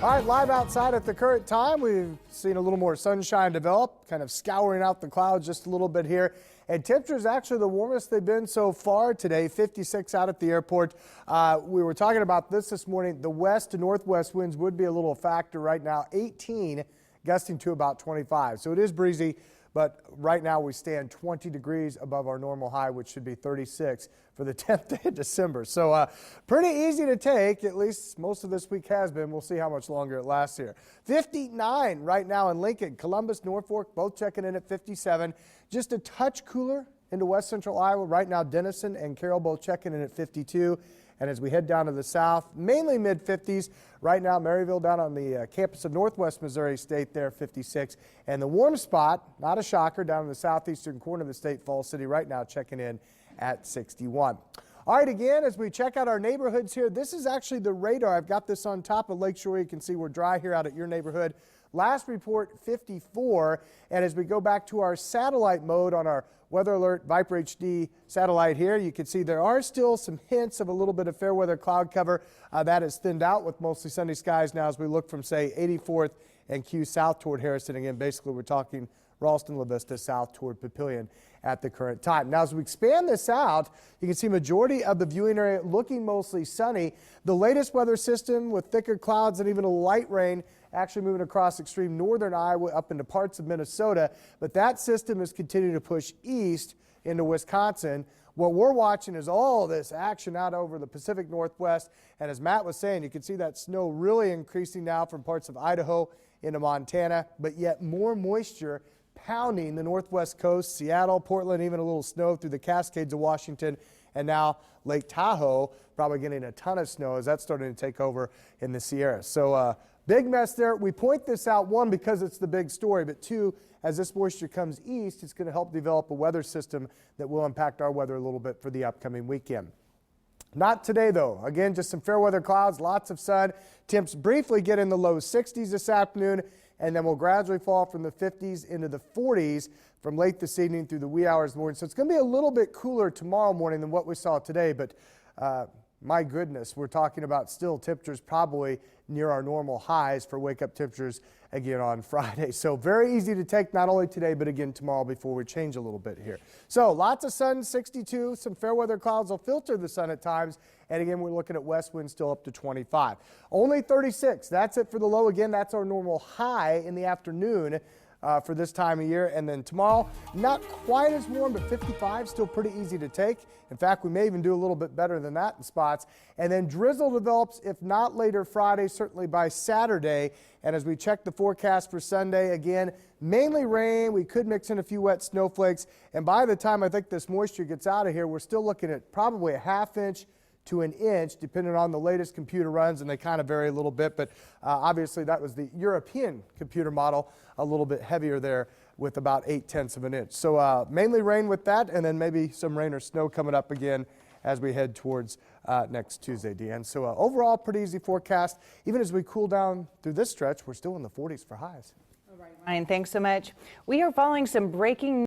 All right, live outside at the current time, we've seen a little more sunshine develop, kind of scouring out the clouds just a little bit here. And temperatures actually the warmest they've been so far today, 56 out at the airport. We were talking about this morning. The west to northwest winds would be a little factor right now, 18, gusting to about 25. So it is breezy, but right now we stand 20 degrees above our normal high, which should be 36 for the 10th day of December. So pretty easy to take, at least most of this week has been. We'll see how much longer it lasts here. 59 right now in Lincoln, Columbus, Norfolk, both checking in at 57. Just a touch cooler into west central Iowa. Right now, Denison and Carroll both checking in at 52. And as we head down to the south, mainly mid-50s. Right now, Maryville down on the campus of Northwest Missouri State there, 56. And the warm spot, not a shocker, down in the southeastern corner of the state, Falls City, right now checking in at 61. All right, again, as we check out our neighborhoods here, this is actually the radar. I've got this on top of Lakeshore. You can see we're dry here out at your neighborhood. Last report, 54. And as we go back to our satellite mode on our Weather Alert Viper HD satellite here, you can see there are still some hints of a little bit of fair weather cloud cover. That is thinned out with mostly sunny skies now as we look from, say, 84th and Q south toward Harrison. Again, basically we're talking Ralston, La Vista, south toward Papillion at the current time. Now, as we expand this out, you can see majority of the viewing area looking mostly sunny. The latest weather system with thicker clouds and even a light rain actually moving across extreme northern Iowa up into parts of Minnesota. But that system is continuing to push east into Wisconsin. What we're watching is all this action out over the Pacific Northwest. And as Matt was saying, you can see that snow really increasing now from parts of Idaho into Montana, but yet more moisture pounding the northwest coast, Seattle, Portland, even a little snow through the Cascades of Washington, and now Lake Tahoe probably getting a ton of snow as that's starting to take over in the Sierras. So big mess there. We point this out, one, because it's the big story, but two, as this moisture comes east, it's going to help develop a weather system that will impact our weather a little bit for the upcoming weekend. Not today, though. Again, just some fair weather clouds, lots of sun. Temps briefly get in the low 60s this afternoon, and then we'll gradually fall from the 50s into the 40s from late this evening through the wee hours of the morning. So it's going to be a little bit cooler tomorrow morning than what we saw today, but my goodness, we're talking about still temperatures probably near our normal highs for wake-up temperatures again on Friday. So very easy to take not only today, but again tomorrow before we change a little bit here. So lots of sun, 62. Some fair weather clouds will filter the sun at times. And again, we're looking at west winds still up to 25. Only 36. That's it for the low. Again, that's our normal high in the afternoon for this time of year. And then tomorrow, not quite as warm, but 55, still pretty easy to take. In fact, we may even do a little bit better than that in spots. And then drizzle develops, if not later Friday, certainly by Saturday. And as we check the forecast for Sunday, again, mainly rain. We could mix in a few wet snowflakes. And by the time I think this moisture gets out of here, we're still looking at probably a ½ inch to an inch, depending on the latest computer runs, and they kind of vary a little bit, but obviously that was the European computer model, a little bit heavier there with about 0.8 of an inch. So mainly rain with that, and then maybe some rain or snow coming up again as we head towards next Tuesday, Deanne. So overall, pretty easy forecast. Even as we cool down through this stretch, we're still in the 40s for highs. All right, Ryan, thanks so much. We are following some breaking